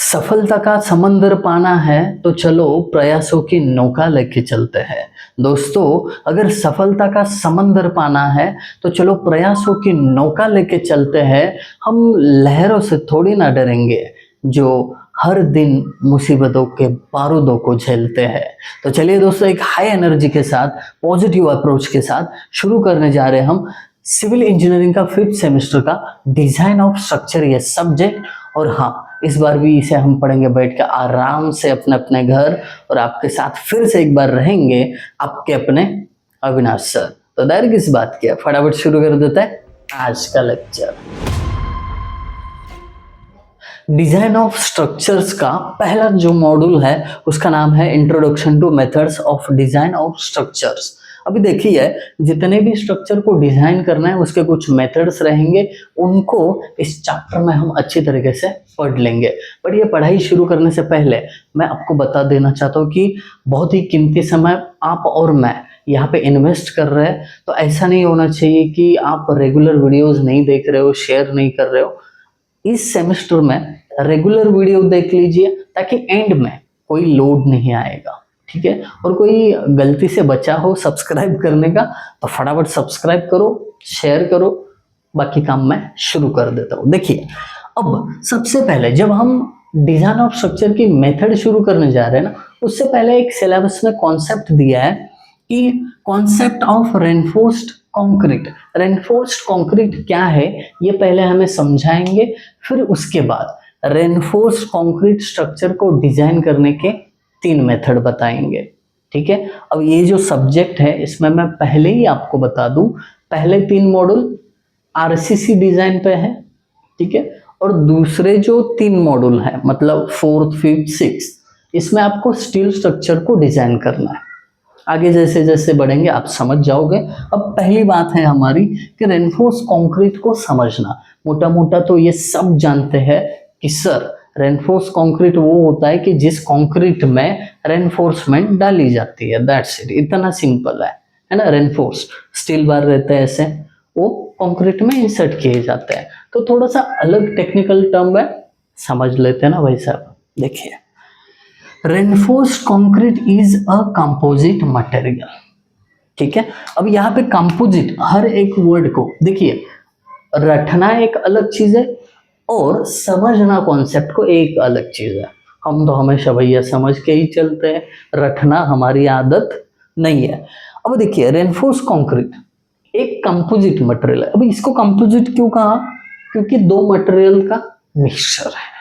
सफलता का समंदर पाना है तो चलो प्रयासों की नौका लेके चलते हैं। दोस्तों, अगर सफलता का समंदर पाना है तो चलो प्रयासों की नौका लेके चलते हैं। हम लहरों से थोड़ी ना डरेंगे जो हर दिन मुसीबतों के बारूदों को झेलते हैं। तो चलिए दोस्तों, एक हाई एनर्जी के साथ, पॉजिटिव अप्रोच के साथ शुरू करने जा रहे हैं हम सिविल इंजीनियरिंग का 5th सेमेस्टर का डिजाइन ऑफ स्ट्रक्चर ये सब्जेक्ट। और हाँ, इस बार भी इसे हम पढ़ेंगे बैठ के आराम से अपने अपने घर, और आपके साथ फिर से एक बार रहेंगे आपके अपने अविनाश सर। तो देर किस बात की है, फटाफट शुरू कर देते हैं आज का लेक्चर। डिजाइन ऑफ स्ट्रक्चर्स का पहला जो मॉड्यूल है उसका नाम है introduction two methods of design of structures. अभी देखिए, जितने भी स्ट्रक्चर को डिजाइन करना है उसके कुछ मेथड्स रहेंगे, उनको इस चैप्टर में हम अच्छी तरीके से पढ़ लेंगे। पर ये पढ़ाई शुरू करने से पहले मैं आपको बता देना चाहता हूँ कि बहुत ही कीमती समय आप और मैं यहाँ पे इन्वेस्ट कर रहे हैं। तो ऐसा नहीं होना चाहिए कि आप रेगुलर वीडियोस नहीं देख रहे हो, शेयर नहीं कर रहे हो। इस सेमेस्टर में रेगुलर वीडियो देख लीजिए ताकि एंड में कोई लोड नहीं आएगा, ठीक है। और कोई गलती से बचा हो सब्सक्राइब करने का तो फटाफट सब्सक्राइब करो, शेयर करो, बाकी काम मैं शुरू कर देता हूँ। देखिए, अब सबसे पहले जब हम डिजाइन ऑफ स्ट्रक्चर की मेथड शुरू करने जा रहे हैं ना, उससे पहले एक सिलेबस में कॉन्सेप्ट दिया है कि concept of reinforced concrete. Reinforced concrete क्या है ये पहले हमें समझाएंगे, फिर उसके बाद रेनफोर्स्ड कंक्रीट स्ट्रक्चर को डिजाइन करने के 3 मेथड बताएंगे, ठीक है। अब ये जो सब्जेक्ट है इसमें मैं पहले ही आपको बता दूं, पहले 3 मॉड्यूल आरसीसी डिजाइन पे है, ठीक है। और दूसरे जो 3 मॉड्यूल है मतलब 4th, 5th, 6th, इसमें आपको स्टील स्ट्रक्चर को डिजाइन करना है। आगे जैसे जैसे बढ़ेंगे आप समझ जाओगे। अब पहली बात है हमारी कि रेनफोर्स कंक्रीट को समझना। मोटा मोटा तो ये सब जानते हैं कि सर रेनफोर्स कंक्रीट वो होता है कि जिस कंक्रीट में रेनफोर्समेंट डाली जाती है, दैट्स इट, इतना सिंपल है ना। रेनफोर्स स्टील बार रहते हैं ऐसे, वो कंक्रीट में इंसर्ट किए जाते हैं। तो थोड़ा सा अलग टेक्निकल टर्म है, समझ लेते हैं ना भाई साहब। देखिए, reinforced concrete is a composite material, ठीक है। अब यहाँ पे कंपोजिट हर एक वर्ड को देखिए, रटना एक अलग चीज है और समझना कॉन्सेप्ट को एक अलग चीज है। हम तो हमेशा भैया समझ के ही चलते हैं, रटना हमारी आदत नहीं है। अब देखिए, रेनफोर्स कंक्रीट एक कंपोजिट मटेरियल है। अब इसको कंपोजिट क्यों कहा? क्योंकि 2 मटेरियल का मिक्सचर है।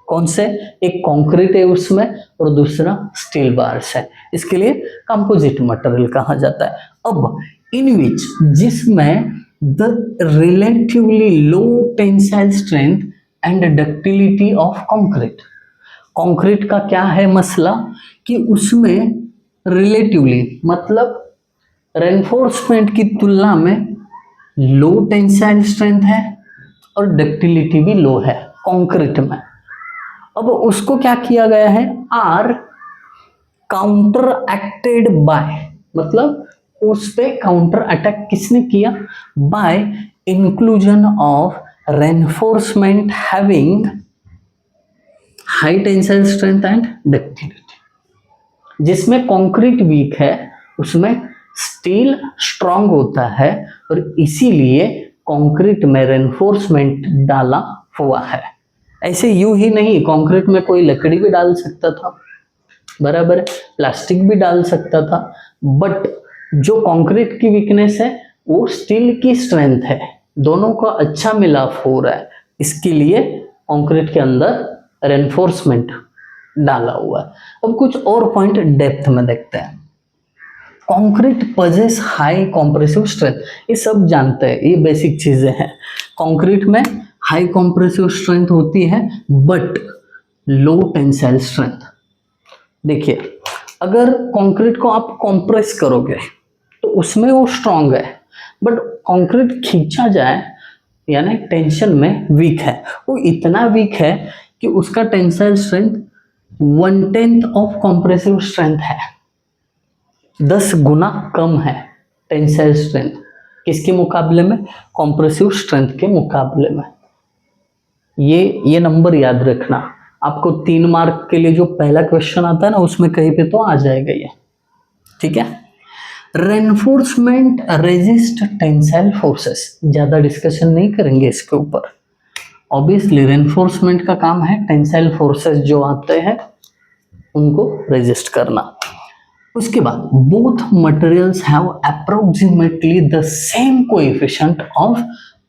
कौन से? एक कंक्रीट है उसमें और दूसरा स्टील बार्स है, इसके लिए कंपोजिट मटेरियल कहा जाता है। अब इन विच, जिसमें the relatively low tensile strength and ductility of concrete. Concrete का क्या है मसला कि उसमें रिलेटिवली मतलब रेनफोर्समेंट की तुलना में लो टेंसाइल स्ट्रेंथ है और डक्टिलिटी भी लो है कंक्रीट में। अब उसको क्या किया गया है? आर काउंटर एक्टेड बाय, मतलब उस पे काउंटर अटैक किसने किया? By inclusion of reinforcement having high tensile strength and ductility. जिसमें कंक्रीट वीक है उसमें स्टील स्ट्रांग होता है, और इसीलिए कंक्रीट में रेनफोर्समेंट डाला हुआ है। ऐसे यूं ही नहीं, कंक्रीट में कोई लकड़ी भी डाल सकता था, बराबर है, प्लास्टिक भी डाल सकता था, बट जो कंक्रीट की वीकनेस है वो स्टील की स्ट्रेंथ है, दोनों का अच्छा मिलाप हो रहा है, इसके लिए कंक्रीट के अंदर रेनफोर्समेंट डाला हुआ है। अब कुछ और पॉइंट डेप्थ में देखते हैं। Concrete possess high compressive strength, ये सब जानते हैं, ये बेसिक चीजें हैं। कंक्रीट में हाई कॉम्प्रेसिव स्ट्रेंथ होती है बट लो टेंसाइल स्ट्रेंथ। देखिए, अगर कंक्रीट को आप कॉम्प्रेस करोगे तो उसमें वो स्ट्रांग है, बट कंक्रीट खींचा जाए यानी टेंशन में वीक है, वो इतना वीक है कि उसका tensile strength 1/10 of compressive strength है, 10 गुना कम है टेंसाइल स्ट्रेंथ। किसके मुकाबले में? कॉम्प्रेसिव स्ट्रेंथ के मुकाबले में। ये नंबर याद रखना, आपको 3 मार्क के लिए जो पहला क्वेश्चन आता है ना उसमें कहीं पे तो आ जाएगा ये, ठीक है। रेनफोर्समेंट रेजिस्ट टेंसाइल फोर्सेस, ज्यादा डिस्कशन नहीं करेंगे इसके ऊपर। ऑब्वियसली रेनफोर्समेंट का काम है टेंसाइल फोर्सेस जो आते हैं उनको रेजिस्ट करना। उसके बाद both materials have approximately the same coefficient of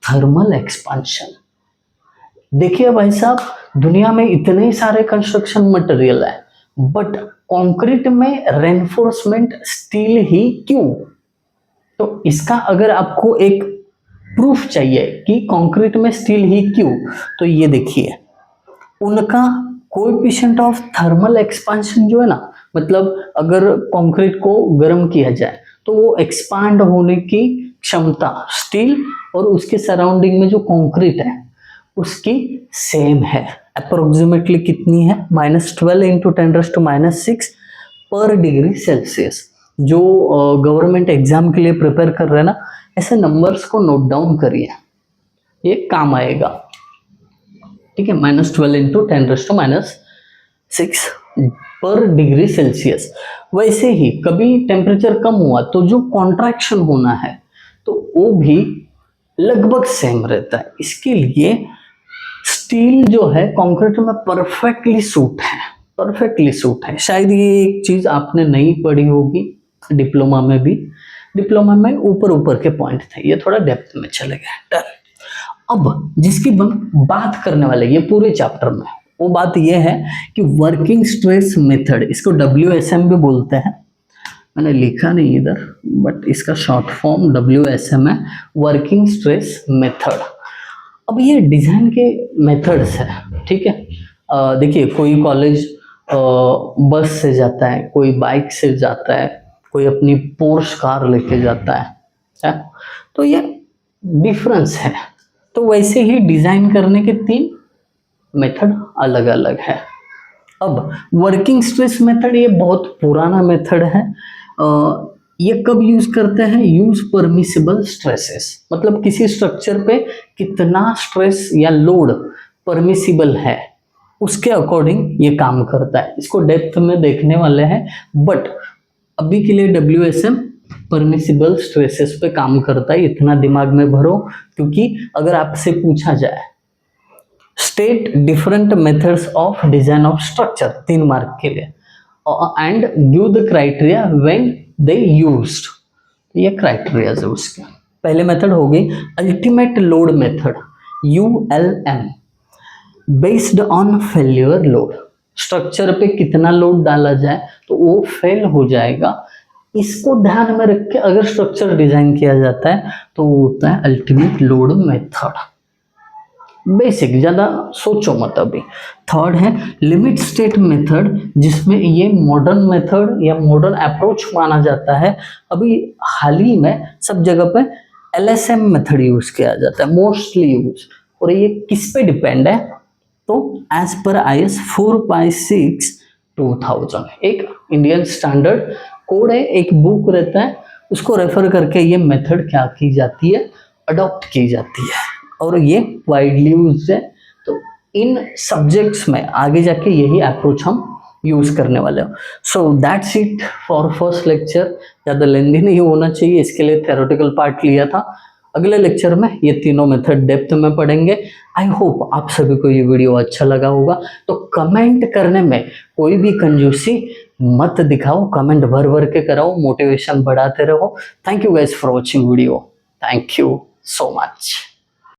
thermal expansion. देखिए भाई साहब, दुनिया में इतने सारे कंस्ट्रक्शन मटेरियल है, बट कंक्रीट में रेनफोर्समेंट स्टील ही क्यों? तो इसका अगर आपको एक प्रूफ चाहिए कि कंक्रीट में स्टील ही क्यों, तो ये देखिए, उनका कोएफिशिएंट ऑफ थर्मल एक्सपांशन जो है ना, मतलब अगर कंक्रीट को गर्म किया जाए तो वो एक्सपांड होने की क्षमता स्टील और उसके सराउंडिंग में जो कंक्रीट है उसकी सेम है। अप्रोक्सीमेटली कितनी है? -12 इंटू 10⁻⁻⁶ पर डिग्री सेल्सियस। जो गवर्नमेंट एग्जाम के लिए प्रिपेयर कर रहे हैं ना, ऐसे नंबर्स को नोट डाउन करिए, ये काम आएगा, ठीक है। -12 इंटू 10⁻⁻⁶ पर डिग्री सेल्सियस। वैसे ही कभी टेम्परेचर कम हुआ तो जो कॉन्ट्रैक्शन होना है तो वो भी लगभग सेम रहता है। इसके लिए स्टील जो है कंक्रीट में परफेक्टली सूट है, परफेक्टली सूट है। शायद ये एक चीज आपने नहीं पढ़ी होगी डिप्लोमा में भी, डिप्लोमा में ऊपर ऊपर के पॉइंट थे, ये थोड़ा डेप्थ में चले गए। डन। अब जिसकी बात करने वाले ये पूरे चैप्टर में, वो बात ये है कि वर्किंग स्ट्रेस मेथड, इसको WSM भी बोलते हैं, मैंने लिखा नहीं इधर बट इसका शॉर्ट फॉर्म WSM है, वर्किंग स्ट्रेस मेथड। अब ये डिजाइन के मेथड्स है, ठीक है। देखिए, कोई कॉलेज बस से जाता है, कोई बाइक से जाता है, कोई अपनी पोर्श कार लेके जाता है, तो ये डिफरेंस है। तो वैसे ही डिजाइन करने के 3 मेथड अलग अलग है। अब वर्किंग स्ट्रेस मेथड ये बहुत पुराना मेथड है। ये कब यूज करते हैं? यूज परमिसिबल स्ट्रेसेस, मतलब किसी स्ट्रक्चर पे कितना स्ट्रेस या लोड परमिसिबल है उसके अकॉर्डिंग ये काम करता है। इसको डेप्थ में देखने वाले हैं, बट अभी के लिए WSM परमिसिबल स्ट्रेसेस पे काम करता है, इतना दिमाग में भरो। क्योंकि अगर आपसे पूछा जाए state different methods of design of structure 3 mark के लिए, and give the criteria when they used, ये क्राइटेरिया है उसके। पहले मेथड हो गई ultimate load method, ULM, based on failure load. Structure पे कितना लोड डाला जाए तो वो फेल हो जाएगा, इसको ध्यान में रख के अगर स्ट्रक्चर डिजाइन किया जाता है तो वो होता है अल्टीमेट लोड मेथड। बेसिक, ज्यादा सोचो मत अभी। थर्ड है लिमिट स्टेट मेथड, जिसमें ये मॉडर्न मेथड या मॉडर्न अप्रोच माना जाता है। अभी हाल ही में सब जगह पे LSM मेथड यूज किया जाता है, मोस्टली यूज। और ये किस पे डिपेंड है? तो एज पर IS 456/2000 एक इंडियन स्टैंडर्ड कोड है, एक बुक रहता है, उसको रेफर करके ये मेथड क्या की जाती है, अडॉप्ट की जाती है, और ये वाइडली यूज है। तो इन सब्जेक्ट्स में आगे जाके यही अप्रोच हम यूज करने वाले हो। So that's it for first lecture. ज़्यादा लेंदी नहीं होना चाहिए, इसके लिए थ्योरेटिकल पार्ट लिया था। अगले लेक्चर में ये तीनों मेथड डेप्थ में पढ़ेंगे। आई होप आप सभी को ये वीडियो अच्छा लगा होगा। तो कमेंट करने में कोई भी कंजूसी मत दिखाओ, कमेंट भर भर के कराओ, मोटिवेशन बढ़ाते रहो। Thank you guys for watching video. Thank you so much.